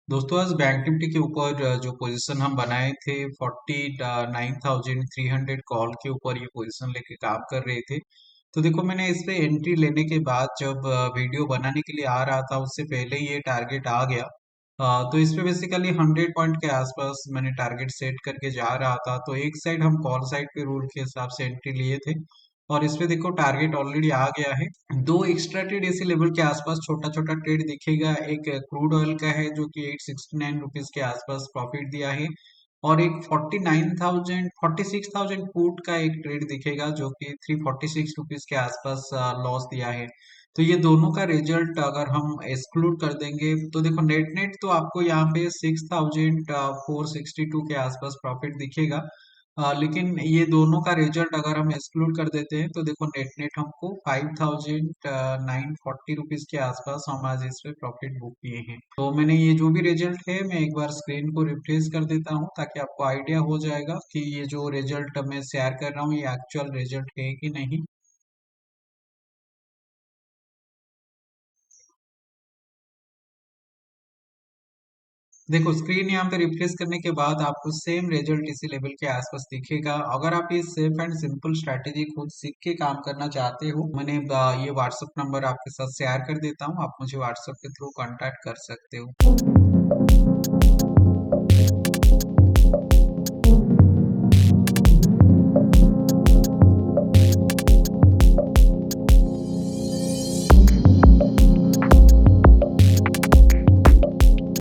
दोस्तों आज bank Nifty के ऊपर जो पोजीशन हम बनाए थे 49,300 कॉल के ऊपर ये पोजीशन लेके काम कर रहे थे। तो देखो मैंने इस पे एंट्री लेने के बाद जब वीडियो बनाने के लिए आ रहा था उससे पहले ही ये टारगेट आ गया। तो इस पे बेसिकली 100 पॉइंट के आसपास मैंने टारगेट सेट करके जा रहा था। तो एक साइड हम कॉल साइड पे रूल के हिसाब से एंट्री लिए थे और इस पे देखो टारगेट ऑलरेडी आ गया है। दो एक्स्ट्रा ट्रेड इसी लेवल के आसपास छोटा छोटा ट्रेड दिखेगा। एक क्रूड ऑयल का है जो कि 869 रुपीज के आसपास प्रॉफिट दिया है और एक 46,000 पुट का एक ट्रेड दिखेगा जो कि 346 रुपीज के आसपास लॉस दिया है। तो ये दोनों का रिजल्ट अगर हम एक्सक्लूड कर देंगे तो देखो नेट नेट तो आपको यहाँ पे 6,462 के आसपास प्रॉफिट दिखेगा। लेकिन ये दोनों का रिजल्ट अगर हम एक्सक्लूड कर देते हैं तो देखो नेट नेट हमको 5,940 रुपीज के आसपास हम आज इस पे प्रॉफिट बुक किए हैं। तो मैंने ये जो भी रिजल्ट है मैं एक बार स्क्रीन को रिफ्रेश कर देता हूँ ताकि आपको आइडिया हो जाएगा कि ये जो रिजल्ट मैं शेयर कर रहा हूँ ये एक्चुअल रिजल्ट है कि नहीं। देखो स्क्रीन यहाँ पे रिफ्रेश करने के बाद आपको सेम रिजल्ट इसी लेवल के आसपास दिखेगा। अगर आप ये सेफ एंड सिंपल स्ट्रैटेजी खुद सीख के काम करना चाहते हो मैंने ये व्हाट्सएप नंबर आपके साथ शेयर कर देता हूँ, आप मुझे व्हाट्सएप के थ्रू कांटेक्ट कर सकते हो।